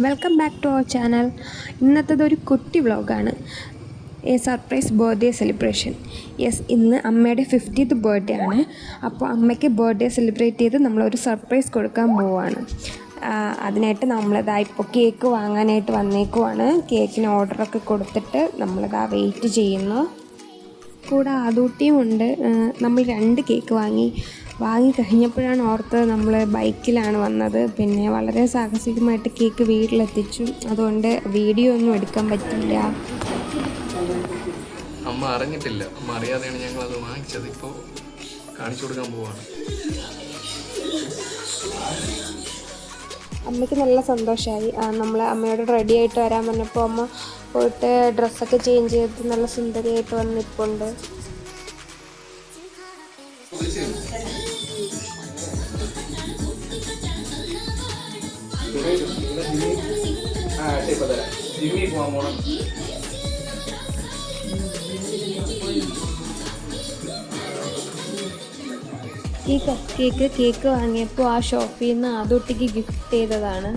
Welcome back to our channel. ഇന്നത്തേതൊരു കുട്ടി വ്ളോഗാണ്. A surprise birthday celebration. Yes, ഇന്ന് അമ്മയുടെ 50th ബർത്ത്ഡേ ആണ്. അപ്പോൾ അമ്മയ്ക്ക് ബർത്ത്ഡേ സെലിബ്രേറ്റ് ചെയ്ത് നമ്മളൊരു സർപ്രൈസ് കൊടുക്കാൻ പോവുകയാണ്. അതിനായിട്ട് നമ്മളിപ്പോൾ കേക്ക് വാങ്ങാനായിട്ട് വന്നേക്കുവാണ്. കേക്കിന് ഓർഡറൊക്കെ കൊടുത്തിട്ട് നമ്മളിതാ വെയിറ്റ് ചെയ്യുന്നു. കൂടെ ആദൂട്ടിയും ഉണ്ട്. നമ്മൾ 2 കേക്ക് വാങ്ങി കഴിഞ്ഞപ്പോഴാണ് ഓർത്തത് നമ്മൾ ബൈക്കിലാണ് വന്നത്. പിന്നെ വളരെ സാഹസികമായിട്ട് കേക്ക് വീട്ടിലെത്തിച്ചു. അതുകൊണ്ട് വീഡിയോ ഒന്നും എടുക്കാൻ പറ്റില്ല. അമ്മ അറിഞ്ഞിട്ടില്ല. അമ്മ അറിയാതെയാണ് ഞങ്ങളത് വാങ്ങിച്ചത്. ഇപ്പോൾ കാണിച്ചു കൊടുക്കാൻ പോവാണ്. അമ്മയ്ക്ക് നല്ല സന്തോഷമായി. നമ്മൾ അമ്മയോട് റെഡി ആയിട്ട് വരാൻ പറഞ്ഞപ്പോൾ അമ്മ പോയിട്ട് ഡ്രസ്സൊക്കെ ചേഞ്ച് ചെയ്ത് നല്ല സുന്ദരിയായിട്ട് വന്നിട്ടുണ്ട്. കേക്ക് വാങ്ങിയപ്പോൾ ആ ഷോപ്പിൽ നിന്ന് ആദൂട്ടിക്ക് ഗിഫ്റ്റ് ചെയ്തതാണ്.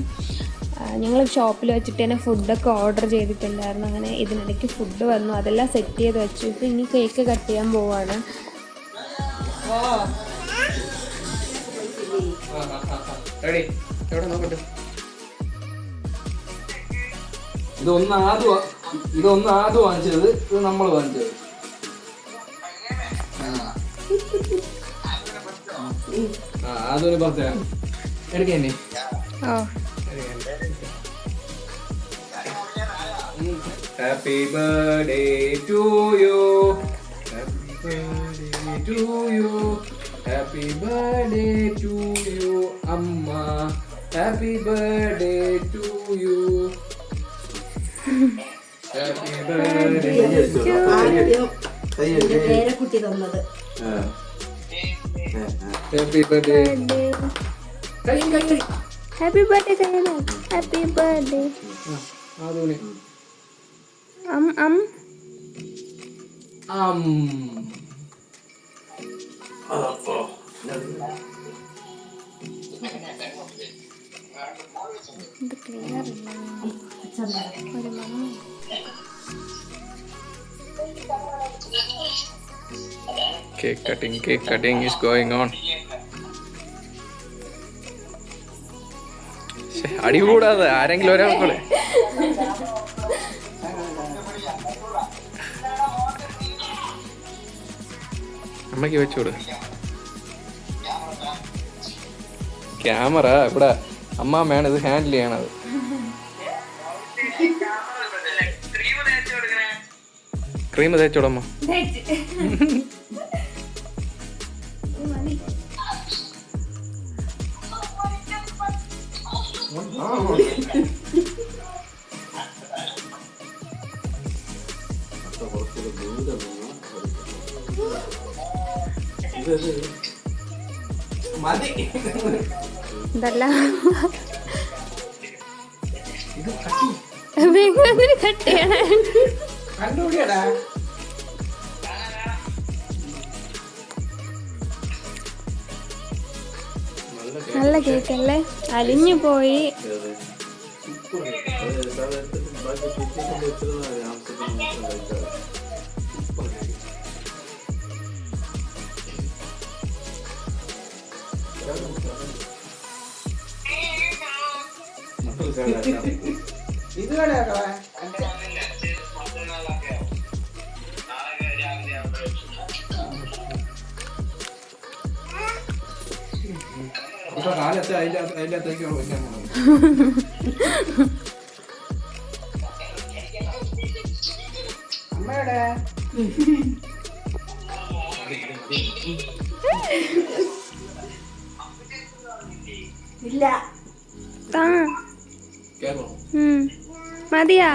ഞങ്ങൾ ഷോപ്പിൽ വെച്ചിട്ട് തന്നെ ഫുഡൊക്കെ ഓർഡർ ചെയ്തിട്ടുണ്ടായിരുന്നു. അങ്ങനെ ഇതിനിടയ്ക്ക് ഫുഡ് വന്നു, അതെല്ലാം സെറ്റ് ചെയ്ത് വെച്ചു. ഇപ്പോൾ ഇനി കേക്ക് കട്ട് ചെയ്യാൻ പോവാണ്. ഇതൊന്ന് ആദ്യം വാങ്ങിച്ചത്, ഇത് നമ്മൾ വാങ്ങിച്ചത്. അതൊരു പറഞ്ഞ എടുക്കന്നെ. Happy birthday to you, happy birthday to you, happy birthday to you അമ്മ, happy birthday to you, happy birthday പേരക്കുട്ടി തന്നത്. ഹാപ്പി ബർത്ത്ഡേ, ഹാപ്പി ബർത്ത്ഡേ ചെയ്യണോ? Happy birthday. Cake cutting is going on. അടി കൂടാതെ ആരെങ്കിലും ഒരാൾക്കളെ അമ്മയ്ക്ക് വെച്ചോട്. ക്യാമറ ഇവിടെ അമ്മാമ്മയാണ് ഇത് ഹാൻഡിൽ ചെയ്യണത്. ക്രീം തേച്ചോടമ്മ. നല്ല കേക്കല്ലേ, അലിഞ്ഞു പോയി. കാലത്ത് അതിനകത്തേക്ക് അമ്മയുടെ ഇല്ല മതിയാ.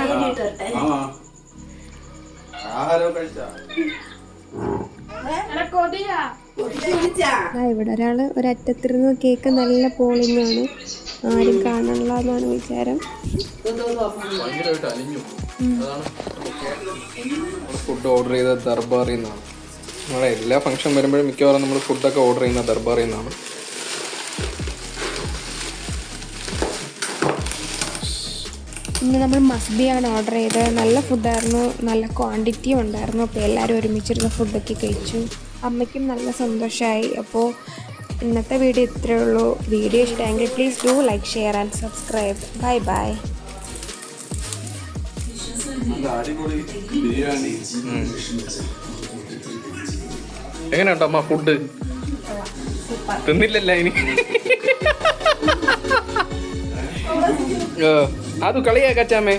ഇവിടെ ഒരാള് ഒരറ്റത്തിരുന്ന് കേക്ക് നല്ല പോളിങ്ങാണ്. ആരും കാണാനുള്ളതാണ് വിചാരം. ഫുഡ് ഓർഡർ ചെയ്ത ദർബാറിൽ നിന്നാണ്. നമ്മളെ എല്ലാ ഫംഗ്ഷൻ വരുമ്പോഴും മിക്കവാറും നമ്മൾ ഫുഡൊക്കെ ഓർഡർ ചെയ്യുന്ന ദർബാറിൽ നിന്നാണ്. ഇന്ന് നമ്മൾ മസ്ബിയാണ് ഓർഡർ ചെയ്തത്. നല്ല ഫുഡായിരുന്നു, നല്ല ക്വാണ്ടിറ്റിയും ഉണ്ടായിരുന്നു. അപ്പോൾ എല്ലാവരും ഒരുമിച്ചിരുന്ന ഫുഡൊക്കെ കഴിച്ചു. അമ്മയ്ക്കും നല്ല സന്തോഷമായി. അപ്പോൾ ഇന്നത്തെ വീഡിയോ ഇത്രയേ ഉള്ളൂ. വീഡിയോ ഇഷ്ടമെങ്കിൽ please do like, share and subscribe. Bye bye. എങ്ങനെയുണ്ടോ അമ്മ ഫുഡ്? തിന്നില്ലല്ല ഇനി. അത് കളിയാക്കച്ചാമേ.